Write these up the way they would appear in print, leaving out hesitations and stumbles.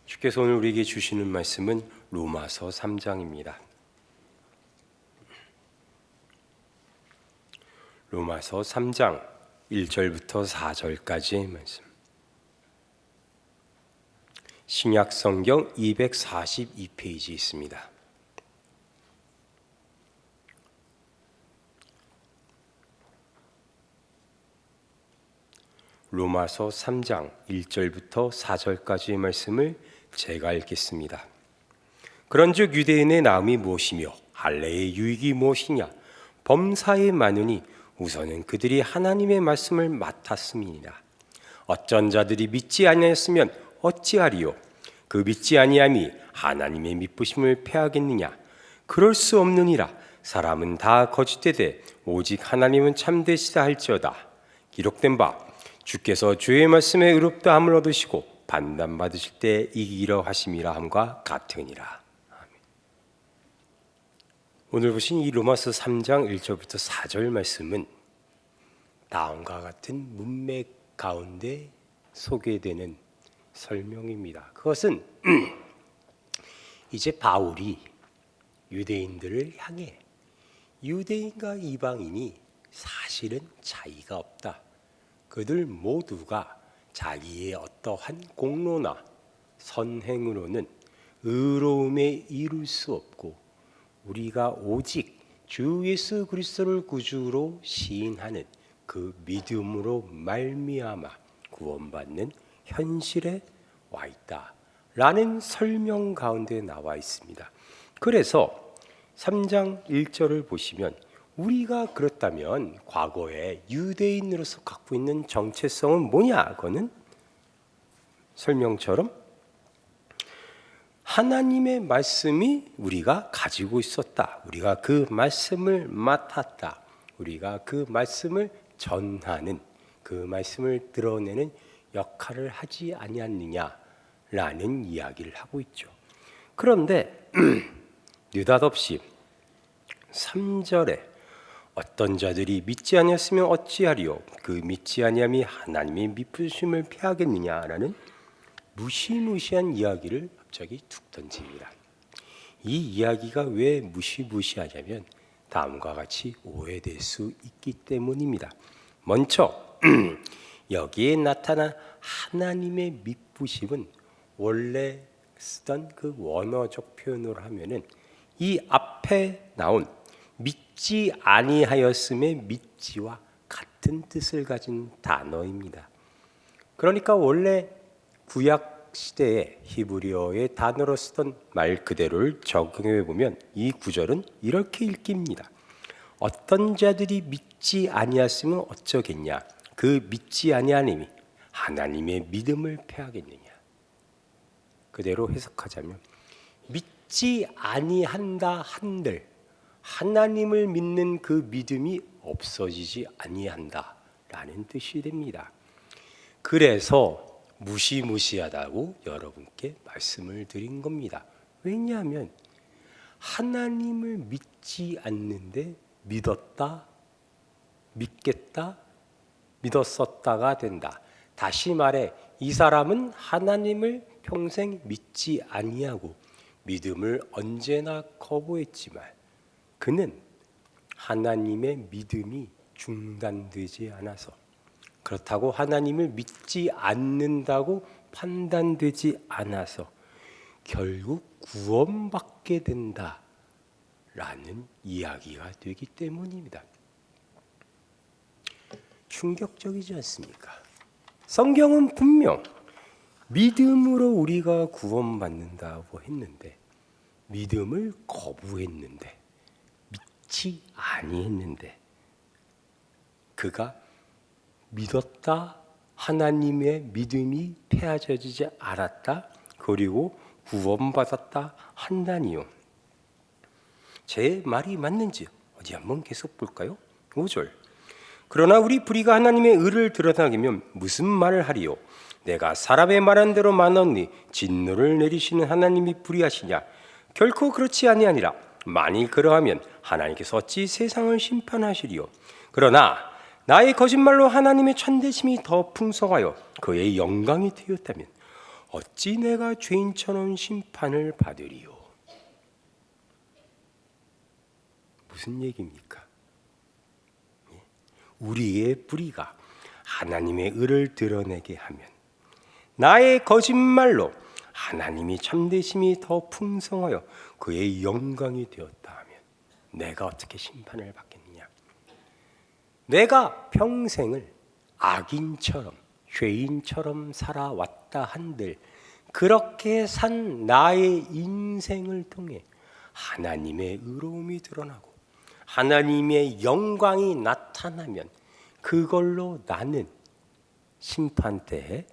주께서 오늘 우리에게 주시는 말씀은 로마서 3장입니다. 로마서 3장 1절부터 4절까지의 말씀. 신약 성경 242페이지 있습니다. 로마서 3장 1절부터 4절까지의 말씀을 제가 읽겠습니다. 그런즉 유대인의 나음이 무엇이며 할례의 유익이 무엇이냐? 범사에 많으니 우선은 그들이 하나님의 말씀을 맡았음이니라. 어쩐 자들이 믿지 아니하였으면 어찌하리요? 그 믿지 아니함이 하나님의 믿부심을 패하겠느냐? 그럴 수 없느니라. 사람은 다 거짓되되 오직 하나님은 참되시다 할지어다. 기록된 바 주께서 주의 말씀에 의롭다 함을 얻으시고 판단받으실 때 이기려 하심이라 함과 같으니라. 아멘. 오늘 보신 이 로마서 3장 1절부터 4절 말씀은 다음과 같은 문맥 가운데 소개되는 설명입니다. 그것은 이제 바울이 유대인들을 향해 유대인과 이방인이 사실은 차이가 없다. 그들 모두가 자기의 어떠한 공로나 선행으로는 의로움에 이룰 수 없고 우리가 오직 주 예수 그리스도를 구주로 시인하는 그 믿음으로 말미암아 구원받는 현실에 와 있다라는 설명 가운데 나와 있습니다. 그래서 3장 1절을 보시면 우리가 그렇다면 과거에 유대인으로서 갖고 있는 정체성은 뭐냐? 그거는 설명처럼 하나님의 말씀이 우리가 가지고 있었다. 우리가 그 말씀을 맡았다. 우리가 그 말씀을 전하는, 그 말씀을 드러내는 역할을 하지 아니했느냐라는 이야기를 하고 있죠. 그런데 느닷없이 3절에 어떤 자들이 믿지 아니했으면 어찌하리요? 그 믿지 아니함이 하나님의 믿으심을 피하겠느냐라는 무시무시한 이야기를 갑자기 툭 던집니다. 이 이야기가 왜 무시무시하냐면 다음과 같이 오해될 수 있기 때문입니다. 먼저 여기에 나타난 하나님의 믿으심은 원래 쓰던 그 원어적 표현으로 하면은 이 앞에 나온 믿지 아니하였음의 믿지와 같은 뜻을 가진 단어입니다. 그러니까 원래 구약 시대의 히브리어의 단어로 쓰던 말 그대로를 적용해 보면 이 구절은 이렇게 읽힙니다. 어떤 자들이 믿지 아니하였으면 어쩌겠냐? 그 믿지 아니하님이 하나님의 믿음을 패하겠느냐? 그대로 해석하자면 믿지 아니한다 한들 하나님을 믿는 그 믿음이 없어지지 아니한다라는 뜻이 됩니다. 그래서 무시무시하다고 여러분께 말씀을 드린 겁니다. 왜냐하면 하나님을 믿지 않는데 믿었다, 믿겠다, 믿었었다가 된다. 다시 말해 이 사람은 하나님을 평생 믿지 아니하고 믿음을 언제나 거부했지만 그는 하나님의 믿음이 중단되지 않아서 그렇다고 하나님을 믿지 않는다고 판단되지 않아서 결국 구원받게 된다라는 이야기가 되기 때문입니다. 충격적이지 않습니까? 성경은 분명 믿음으로 우리가 구원받는다고 했는데 믿음을 거부했는데 믿지 아니했는데 그가 믿었다 하나님의 믿음이 패하져지지 않았다 그리고 구원받았다 한다니요. 제 말이 맞는지 어디 한번 계속 볼까요? 5절 그러나 우리 불의가 하나님의 의를 드러나기면 무슨 말을 하리요? 내가 사람의 말한 대로 만언니 진노를 내리시는 하나님이 불의하시냐? 결코 그렇지 아니하니라. 만일 그러하면 하나님께서 어찌 세상을 심판하시리요? 그러나 나의 거짓말로 하나님의 참되심이 더 풍성하여 그의 영광이 되었다면 어찌 내가 죄인처럼 심판을 받으리요? 무슨 얘기입니까? 우리의 뿌리가 하나님의 의를 드러내게 하면, 나의 거짓말로 하나님이 참되심이 더 풍성하여 그의 영광이 되었다 하면 내가 어떻게 심판을 받겠느냐? 내가 평생을 악인처럼 죄인처럼 살아왔다 한들 그렇게 산 나의 인생을 통해 하나님의 의로움이 드러나고 하나님의 영광이 나타나면 그걸로 나는 심판 때에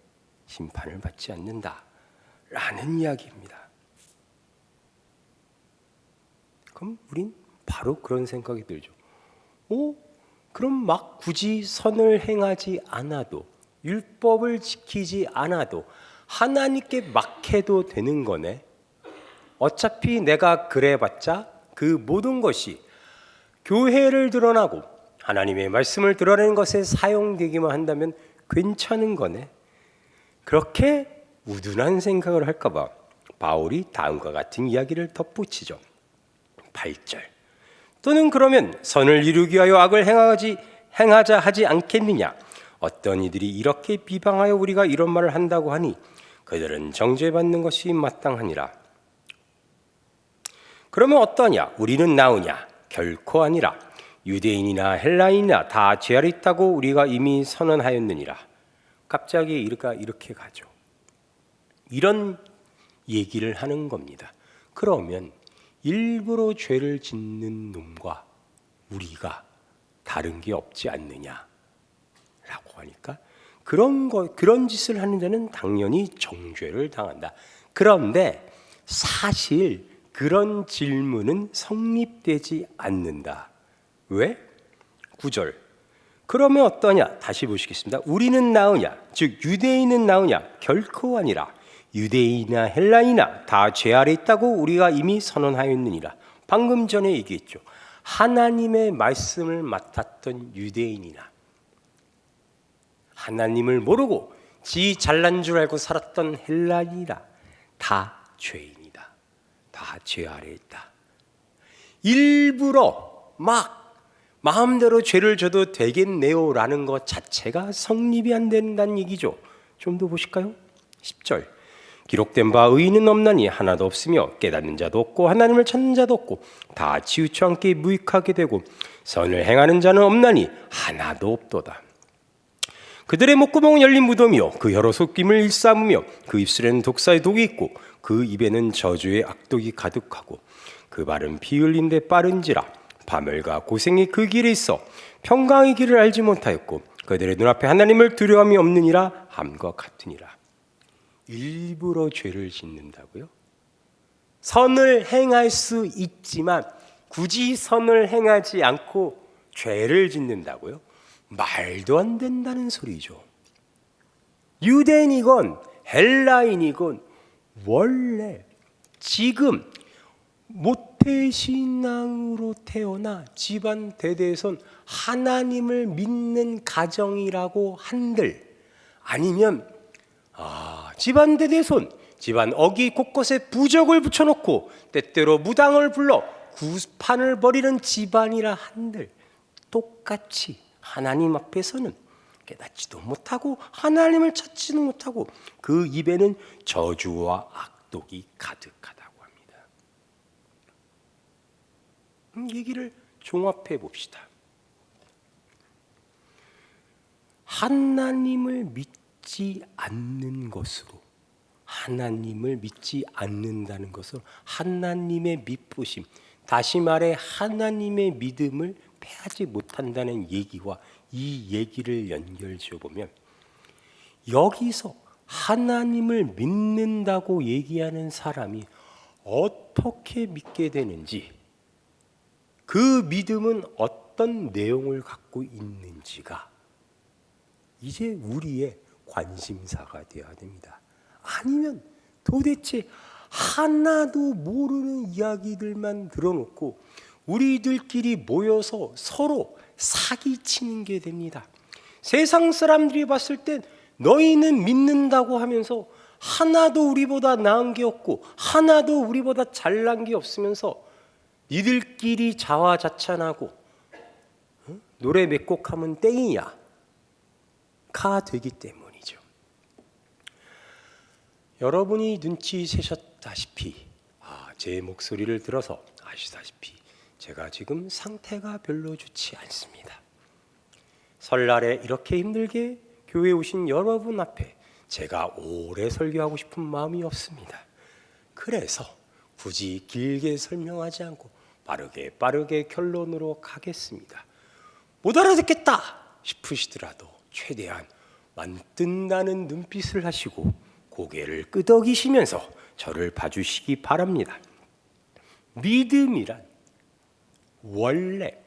심판을 받지 않는다라는 이야기입니다. 그럼 우린 바로 그런 생각이 들죠. 그럼 막 굳이 선을 행하지 않아도, 율법을 지키지 않아도 하나님께 막해도 되는 거네. 어차피 내가 그래봤자 그 모든 것이 교회를 드러나고 하나님의 말씀을 드러내는 것에 사용되기만 한다면 괜찮은 거네. 그렇게 우둔한 생각을 할까봐 바울이 다음과 같은 이야기를 덧붙이죠. 8절. 또는 그러면 선을 이루기 위하여 악을 행하자 하지 않겠느냐? 어떤 이들이 이렇게 비방하여 우리가 이런 말을 한다고 하니 그들은 정죄받는 것이 마땅하니라. 그러면 어떠냐? 우리는 나으냐? 결코 아니라. 유대인이나 헬라인이나 다 죄아래 있다고 우리가 이미 선언하였느니라. 갑자기 이렇게 가죠. 이런 얘기를 하는 겁니다. 그러면 일부러 죄를 짓는 놈과 우리가 다른 게 없지 않느냐라고 하니까 그런 짓을 하는 자는 당연히 정죄를 당한다. 그런데 사실 그런 질문은 성립되지 않는다. 왜? 9절. 그러면 어떠냐? 다시 보시겠습니다. 우리는 나으냐? 즉 유대인은 나으냐? 결코 아니라. 유대인이나 헬라인이나 다 죄 아래 있다고 우리가 이미 선언하였느니라. 방금 전에 얘기했죠. 하나님의 말씀을 맡았던 유대인이나 하나님을 모르고 지 잘난 줄 알고 살았던 헬라인이나 다 죄인이다. 다 죄 아래 있다. 일부러 막 마음대로 죄를 져도 되겠네요라는 것 자체가 성립이 안 된다는 얘기죠. 좀 더 보실까요? 10절. 기록된 바 의인은 없나니 하나도 없으며 깨닫는 자도 없고 하나님을 찾는 자도 없고 다 치우쳐 함께 무익하게 되고 선을 행하는 자는 없나니 하나도 없도다. 그들의 목구멍은 열린 무덤이요 그 혀로 속임을 일삼으며 그 입술에는 독사의 독이 있고 그 입에는 저주의 악독이 가득하고 그 발은 피 흘린 데 빠른지라. 파멸과 고생이 그 길에 있어 평강의 길을 알지 못하였고 그들의 눈앞에 하나님을 두려움이 없느니라 함과 같으니라. 일부러 죄를 짓는다고요? 선을 행할 수 있지만 굳이 선을 행하지 않고 죄를 짓는다고요? 말도 안 된다는 소리죠. 유대인이건 헬라인이건 원래 지금 모태신앙으로 태어나 집안 대대손 하나님을 믿는 가정이라고 한들, 아니면 집안 대대손 집안 어기 곳곳에 부적을 붙여놓고 때때로 무당을 불러 구판을 벌이는 집안이라 한들 똑같이 하나님 앞에서는 깨닫지도 못하고 하나님을 찾지도 못하고 그 입에는 저주와 악독이 가득하다고 합니다. 얘기를 종합해 봅시다. 하나님을 믿지 않는 것으로, 하나님을 믿지 않는다는 것은 하나님의 믿부심, 다시 말해 하나님의 믿음을 패하지 못한다는 얘기와 이 얘기를 연결지어 보면, 여기서 하나님을 믿는다고 얘기하는 사람이 어떻게 믿게 되는지, 그 믿음은 어떤 내용을 갖고 있는지가 이제 우리의 관심사가 되어야 됩니다. 아니면 도대체 하나도 모르는 이야기들만 들어놓고 우리들끼리 모여서 서로 사기치는 게 됩니다. 세상 사람들이 봤을 땐 너희는 믿는다고 하면서 하나도 우리보다 나은 게 없고 하나도 우리보다 잘난 게 없으면서 니들끼리 자화자찬하고 노래 몇 곡 하면 땡이냐 가 되기 때문이죠. 여러분이 눈치채셨다시피 제 목소리를 들어서 아시다시피 제가 지금 상태가 별로 좋지 않습니다. 설날에 이렇게 힘들게 교회에 오신 여러분 앞에 제가 오래 설교하고 싶은 마음이 없습니다. 그래서 굳이 길게 설명하지 않고 빠르게 결론으로 가겠습니다. 못 알아듣겠다 싶으시더라도 최대한 만뜬다는 눈빛을 하시고 고개를 끄덕이시면서 저를 봐주시기 바랍니다. 믿음이란 원래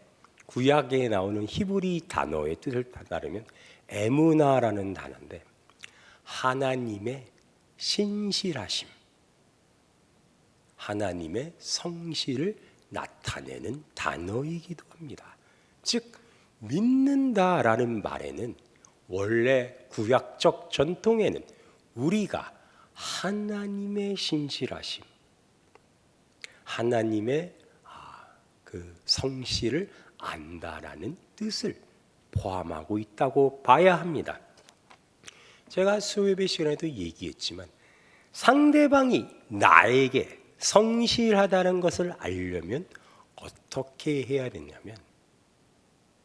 구약에 나오는 히브리 단어의 뜻을 따르면 에무나라는 단어인데 하나님의 신실하심, 하나님의 성실을 나타내는 단어이기도 합니다. 즉 믿는다라는 말에는 원래 구약적 전통에는 우리가 하나님의 신실하심, 하나님의 그 성실을 안다라는 뜻을 포함하고 있다고 봐야 합니다. 제가 수요예배 시간에도 얘기했지만 상대방이 나에게 성실하다는 것을 알려면 어떻게 해야 되냐면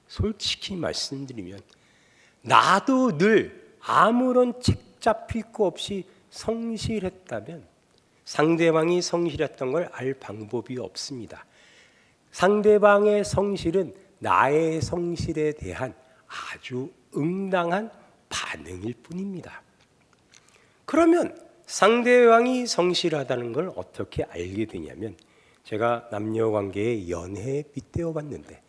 솔직히 말씀드리면 나도 늘 아무런 책 잡힐 거 없이 성실했다면 상대방이 성실했던 걸 알 방법이 없습니다. 상대방의 성실은 나의 성실에 대한 아주 응당한 반응일 뿐입니다. 그러면 상대방이 성실하다는 걸 어떻게 알게 되냐면 제가 남녀관계에 연애에 빗대어 봤는데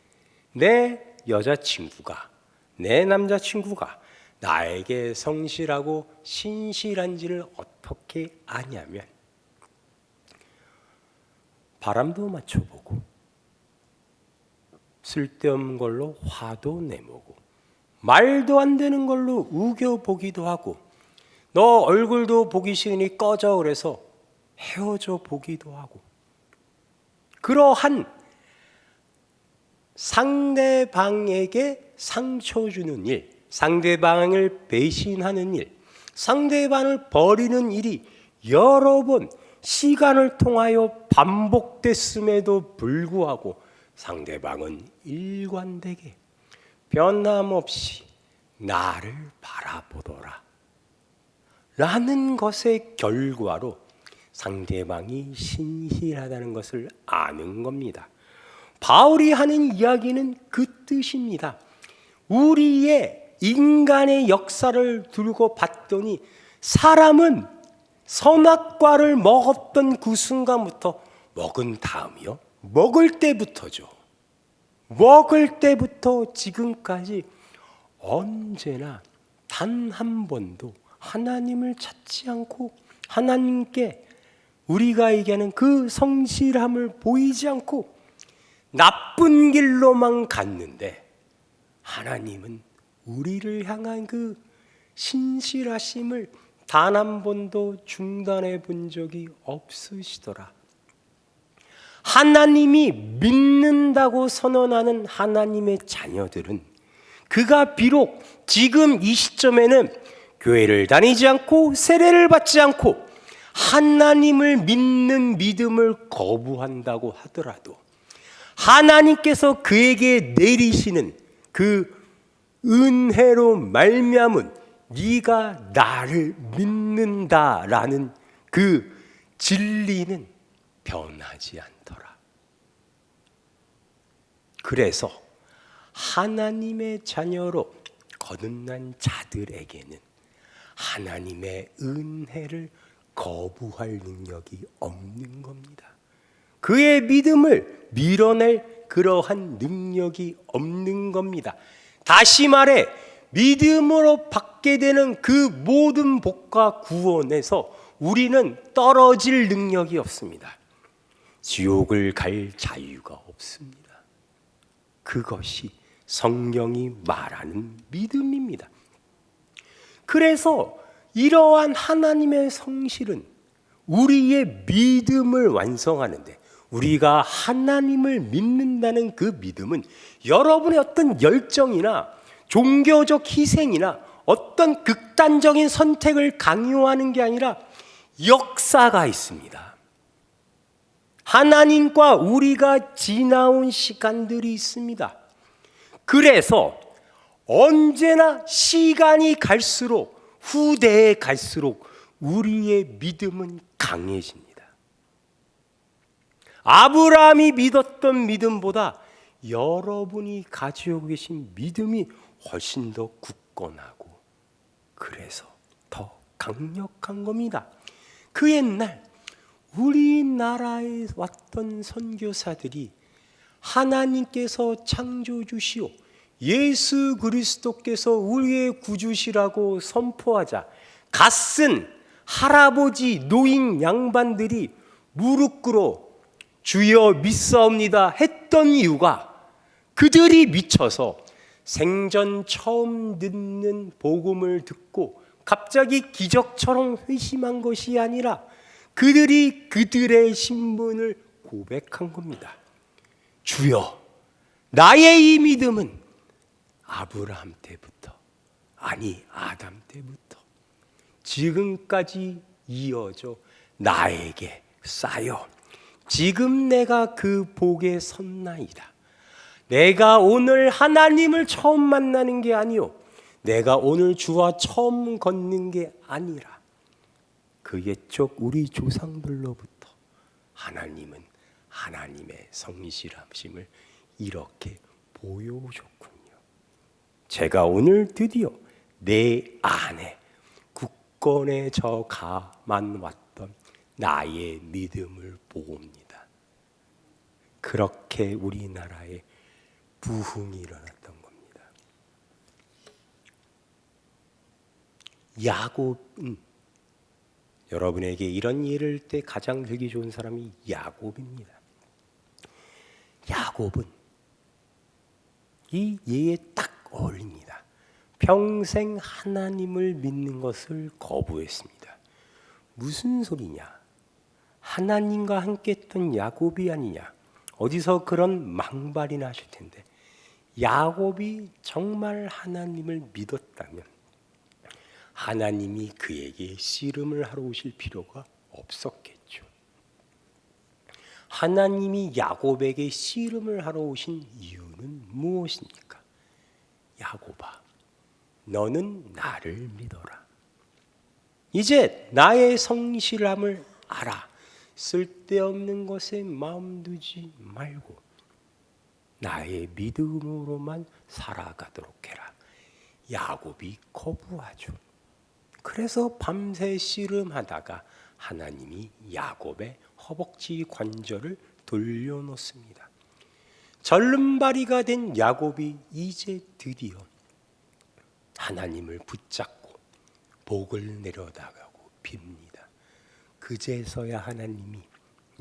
내 여자친구가 내 남자친구가 나에게 성실하고 신실한지를 어떻게 아냐면 바람도 맞춰보고 쓸데없는 걸로 화도 내보고 말도 안 되는 걸로 우겨보기도 하고 너 얼굴도 보기 싫으니 꺼져 그래서 헤어져 보기도 하고 그러한 상대방에게 상처 주는 일, 상대방을 배신하는 일, 상대방을 버리는 일이 여러 번 시간을 통하여 반복됐음에도 불구하고 상대방은 일관되게 변함없이 나를 바라보더라 라는 것의 결과로 상대방이 신실하다는 것을 아는 겁니다. 바울이 하는 이야기는 그 뜻입니다. 우리의 인간의 역사를 두고 봤더니 사람은 선악과를 먹었던 그 순간부터 먹은 다음이요. 먹을 때부터죠. 먹을 때부터 지금까지 언제나 단 한 번도 하나님을 찾지 않고 하나님께 우리가 얘기하는 그 성실함을 보이지 않고 나쁜 길로만 갔는데 하나님은 우리를 향한 그 신실하심을 단 한 번도 중단해 본 적이 없으시더라. 하나님이 믿는다고 선언하는 하나님의 자녀들은 그가 비록 지금 이 시점에는 교회를 다니지 않고 세례를 받지 않고 하나님을 믿는 믿음을 거부한다고 하더라도 하나님께서 그에게 내리시는 그 은혜로 말미암은 네가 나를 믿는다라는 그 진리는 변하지 않더라. 그래서 하나님의 자녀로 거듭난 자들에게는 하나님의 은혜를 거부할 능력이 없는 겁니다. 그의 믿음을 밀어낼 그러한 능력이 없는 겁니다. 다시 말해 믿음으로 받게 되는 그 모든 복과 구원에서 우리는 떨어질 능력이 없습니다. 지옥을 갈 자유가 없습니다. 그것이 성경이 말하는 믿음입니다. 그래서 이러한 하나님의 성실은 우리의 믿음을 완성하는데, 우리가 하나님을 믿는다는 그 믿음은 여러분의 어떤 열정이나 종교적 희생이나 어떤 극단적인 선택을 강요하는 게 아니라 역사가 있습니다. 하나님과 우리가 지나온 시간들이 있습니다. 그래서 언제나 시간이 갈수록, 후대에 갈수록 우리의 믿음은 강해집니다. 아브라함이 믿었던 믿음보다 여러분이 가지고 계신 믿음이 훨씬 더 굳건하고, 그래서 더 강력한 겁니다. 그 옛날 우리나라에 왔던 선교사들이 하나님께서 창조주시오, 예수 그리스도께서 우리의 구주시라고 선포하자 갓쓴 할아버지, 노인, 양반들이 무릎 꿇어 주여 믿사옵니다 했던 이유가, 그들이 미쳐서 생전 처음 듣는 복음을 듣고 갑자기 기적처럼 회심한 것이 아니라 그들이 그들의 신분을 고백한 겁니다. 주여, 나의 이 믿음은 아브라함 때부터, 아니 아담 때부터 지금까지 이어져 나에게 쌓여 지금 내가 그 복에 섰나이다. 내가 오늘 하나님을 처음 만나는 게 아니요, 내가 오늘 주와 처음 걷는 게 아니라 그 옛적 우리 조상들로부터 하나님은 하나님의 성실하심을 이렇게 보여줬군요. 제가 오늘 드디어 내 안에 굳건해져 가만 왔던 나의 믿음을 보옵니다. 그렇게 우리나라에 부흥이 일어났던 겁니다. 야곱은, 여러분에게 이런 예를 때 가장 들기 좋은 사람이 야곱입니다. 야곱은 이 예에 딱 어울립니다. 평생 하나님을 믿는 것을 거부했습니다. 무슨 소리냐? 하나님과 함께 했던 야곱이 아니냐? 어디서 그런 망발이나 하실 텐데, 야곱이 정말 하나님을 믿었다면 하나님이 그에게 씨름을 하러 오실 필요가 없었겠죠. 하나님이 야곱에게 씨름을 하러 오신 이유는 무엇입니까? 야곱아, 너는 나를 믿어라. 이제 나의 성실함을 알아. 쓸데없는 것에 마음 두지 말고 나의 믿음으로만 살아가도록 해라. 야곱이 거부하죠. 그래서 밤새 씨름하다가 하나님이 야곱의 허벅지 관절을 돌려놓습니다. 절름발이가 된 야곱이 이제 드디어 하나님을 붙잡고 복을 내려다가고 빕니다. 그제서야 하나님이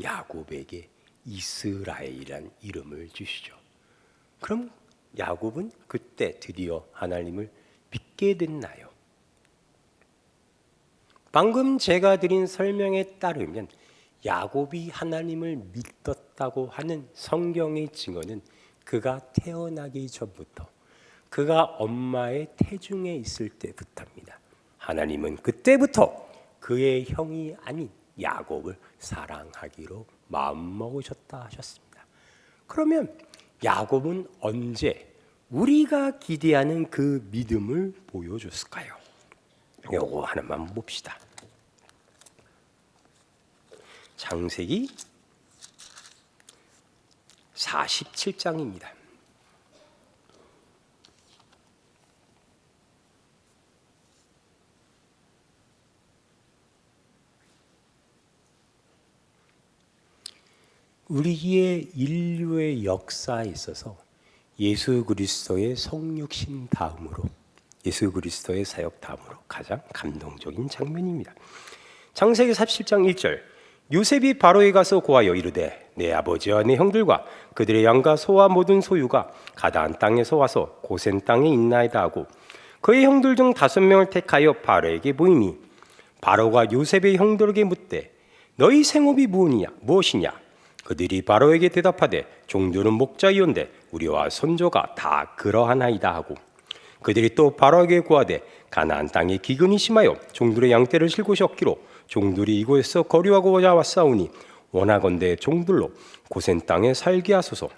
야곱에게 이스라엘이란 이름을 주시죠. 그럼 야곱은 그때 드디어 하나님을 믿게 됐나요? 방금 제가 드린 설명에 따르면 야곱이 하나님을 믿었다고 하는 성경의 증언은 그가 태어나기 전부터, 그가 엄마의 태중에 있을 때부터입니다. 하나님은 그때부터 그의 형이 아닌 야곱을 사랑하기로 마음먹으셨다 하셨습니다. 그러면 야곱은 언제 우리가 기대하는 그 믿음을 보여줬을까요? 요거 하나만 봅시다. 창세기 47장입니다. 우리의 인류의 역사에 있어서 예수 그리스도의 성육신 다음으로, 예수 그리스도의 사역 다음으로 가장 감동적인 장면입니다. 창세기 47장 1절, 요셉이 바로에 가서 고하여 이르되 내 아버지와 내 형들과 그들의 양과 소와 모든 소유가 가나안 땅에서 와서 고센 땅에 있나이다 하고 그의 형들 중 5명을 택하여 바로에게 보이니 바로가 요셉의 형들에게 묻되 너희 생업이 무엇이냐? 그들이 바로에게 대답하되 종들은 목자이온데 우리와 선조가 다 그러하나이다 하고 그들이 또 바로에게 구하되 가나안 땅에 기근이 심하여 종들의 양떼를 실 곳이 없기로 종들이 이곳에서 거류하고자 왔사오니 원하건대 종들로 고센 땅에 살게 하소서.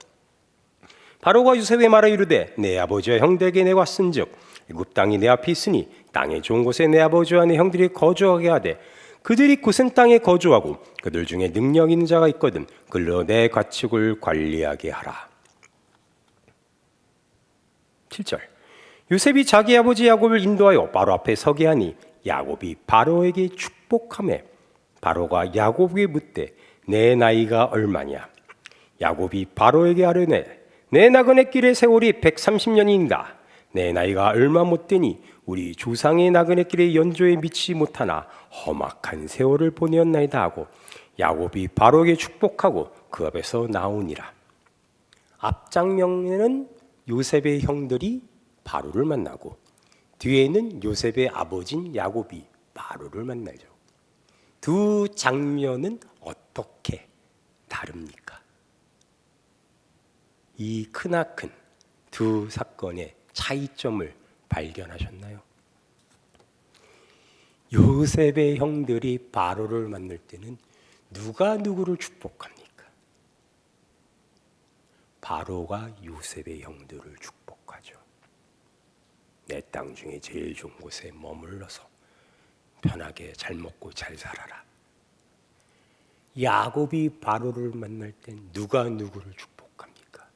바로가 요셉에 말하 이르되 내 아버지와 형들에게 내가 왔은즉 애굽 땅이 내 앞에 있으니 땅의 좋은 곳에 내 아버지와 내 형들이 거주하게 하되 그들이 고센 땅에 거주하고 그들 중에 능력 있는 자가 있거든 그들로 내 가축을 관리하게 하라. 7절 요셉이 자기 아버지 야곱을 인도하여 바로 앞에 서게 하니 야곱이 바로에게 축복하매 바로가 야곱에게 묻되 내 나이가 얼마냐? 야곱이 바로에게 아뢰되 내 나그네 길의 세월이 130년이니라. 내 나이가 얼마 못 되니 우리 조상의 나그네 길의 연조에 미치지 못하나 험악한 세월을 보내었나이다 하고 야곱이 바로에게 축복하고 그 앞에서 나오니라. 앞장면에는 요셉의 형들이 바로를 만나고 뒤에는 요셉의 아버지인 야곱이 바로를 만나죠. 두 장면은 어떻게 다릅니까? 이 크나큰 두 사건의 차이점을 발견하셨나요? 요셉의 형들이 바로를 만날 때는 누가 누구를 축복합니까? 바로가 요셉의 형들을 축복하죠. 내 땅 중에 제일 좋은 곳에 머물러서 편하게 잘 먹고 잘 살아라. 야곱이 바로를 만날 땐 누가 누구를 축복합니까?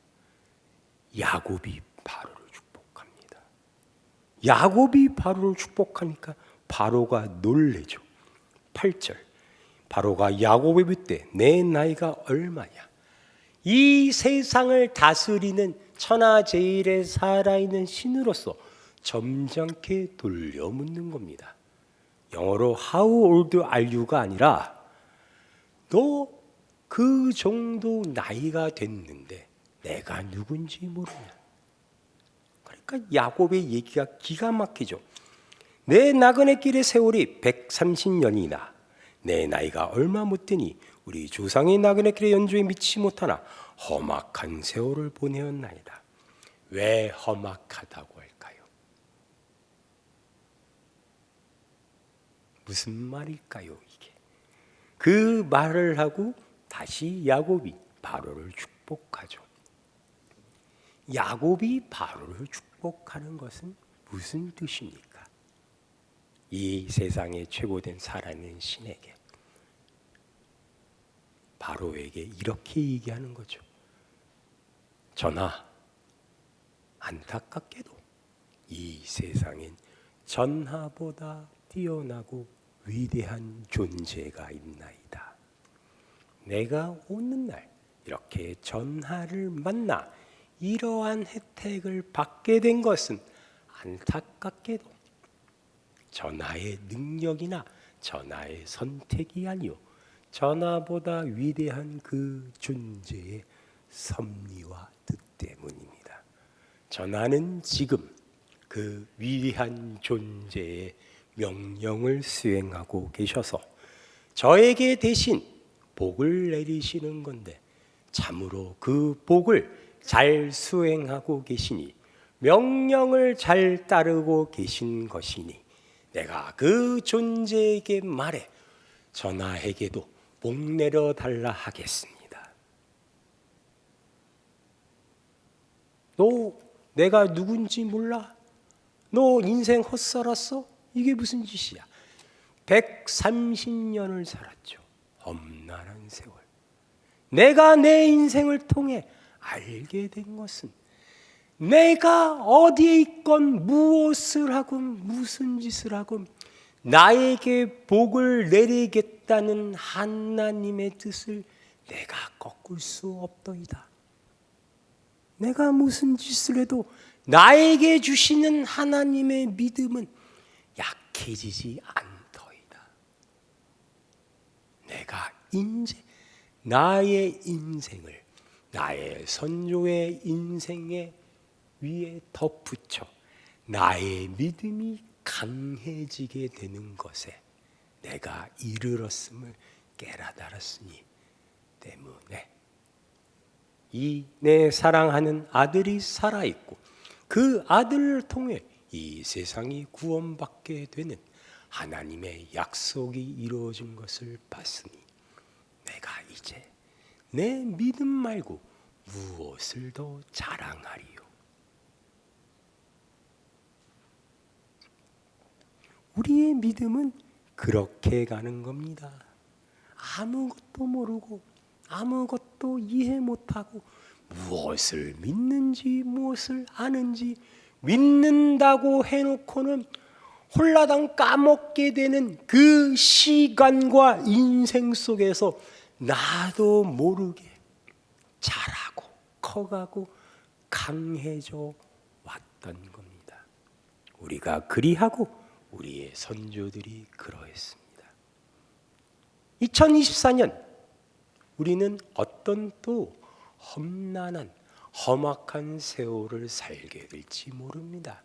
야곱이 바로를 축복합니다. 야곱이 바로를 축복하니까 바로가 놀래죠. 8절 바로가 야곱에 묻되 내 나이가 얼마냐? 이 세상을 다스리는 천하제일에 살아있는 신으로서 점잖게 돌려 묻는 겁니다. 영어로 How old are you가 아니라 너 그 정도 나이가 됐는데 내가 누군지 모르냐. 그러니까 야곱의 얘기가 기가 막히죠. 내 나그네 길의 세월이 130년이나 내 나이가 얼마 못 되니 우리 조상의 나그네 길의 연주에 미치지 못하나 험악한 세월을 보내었나이다. 왜 험악하다고 할까요? 무슨 말일까요 이게? 그 말을 하고 다시 야곱이 바로를 축복하죠. 야곱이 바로를 축복하는 것은 무슨 뜻입니까? 이 세상의 최고된 살아있는 신에게 바로에게 이렇게 얘기하는 거죠. 전하, 안타깝게도 이 세상엔 전하보다 뛰어나고 위대한 존재가 있나이다. 내가 오는 날 이렇게 전하를 만나 이러한 혜택을 받게 된 것은 안타깝게도 전하의 능력이나 전하의 선택이 아니요 전하보다 위대한 그 존재의 섭리와 뜻 때문입니다. 전하는 지금 그 위대한 존재의 명령을 수행하고 계셔서 저에게 대신 복을 내리시는 건데 참으로 그 복을 잘 수행하고 계시니 명령을 잘 따르고 계신 것이니 내가 그 존재에게 말해 전하에게도 복 내려 달라 하겠습니다. 너 내가 누군지 몰라? 너 인생 헛살았어? 이게 무슨 짓이야? 130년을 살았죠. 험난한 세월. 내가 내 인생을 통해 알게 된 것은 내가 어디에 있건 무엇을 하건 무슨 짓을 하건 나에게 복을 내리겠다는 하나님의 뜻을 내가 꺾을 수 없더이다. 내가 무슨 짓을 해도 나에게 주시는 하나님의 믿음은 약해지지 않더이다. 내가 이제 나의 인생을 나의 선조의 인생에 위에 덧붙여 나의 믿음이 강해지게 되는 것에 내가 이르렀음을 깨달았으니 때문에 이 내 사랑하는 아들이 살아있고 그 아들을 통해 이 세상이 구원받게 되는 하나님의 약속이 이루어진 것을 봤으니 내가 이제 내 믿음 말고 무엇을 더 자랑하리요. 우리의 믿음은 그렇게 가는 겁니다. 아무것도 모르고 아무것도 이해 못하고 무엇을 믿는지 무엇을 아는지 믿는다고 해놓고는 홀라당 까먹게 되는 그 시간과 인생 속에서 나도 모르게 자라고 커가고 강해져 왔던 겁니다. 우리가 그리하고 우리의 선조들이 그러했습니다. 2024년 우리는 어떤 또 험난한 험악한 세월을 살게 될지 모릅니다.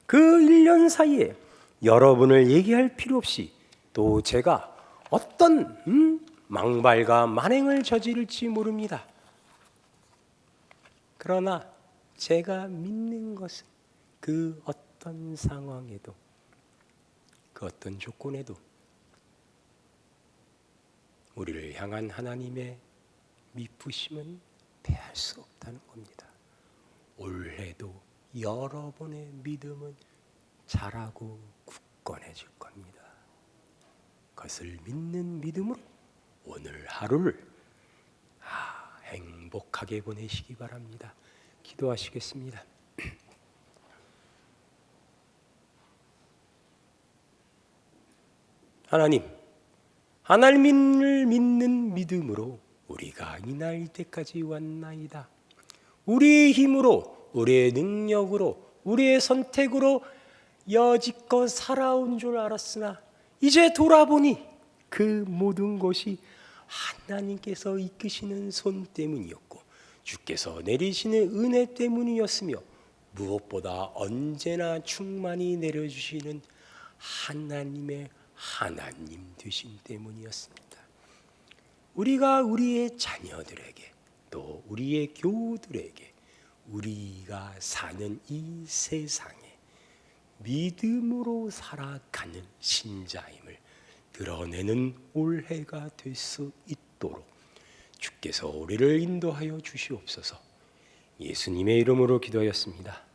그 1년 사이에 여러분을 얘기할 필요 없이 또 제가 어떤 망발과 만행을 저지를지 모릅니다. 그러나 제가 믿는 것은 그 어떤 상황에도 그 어떤 조건에도 우리를 향한 하나님의 미쁘심은 패할 수 없다는 겁니다. 올해도 여러분의 믿음은 자라고 굳건해질 겁니다. 그것을 믿는 믿음으로 오늘 하루를 행복하게 보내시기 바랍니다. 기도하시겠습니다. 하나님을 믿는 믿음으로 우리가 이날 이때까지 왔나이다. 우리의 힘으로, 우리의 능력으로, 우리의 선택으로 여지껏 살아온 줄 알았으나 이제 돌아보니 그 모든 것이 하나님께서 이끄시는 손 때문이었고 주께서 내리시는 은혜 때문이었으며 무엇보다 언제나 충만히 내려주시는 하나님의 하나님 되신 때문이었습니다. 우리가 우리의 자녀들에게 또 우리의 교우들에게 우리가 사는 이 세상에 믿음으로 살아가는 신자임을 드러내는 올해가 될 수 있도록 주께서 우리를 인도하여 주시옵소서. 예수님의 이름으로 기도하였습니다.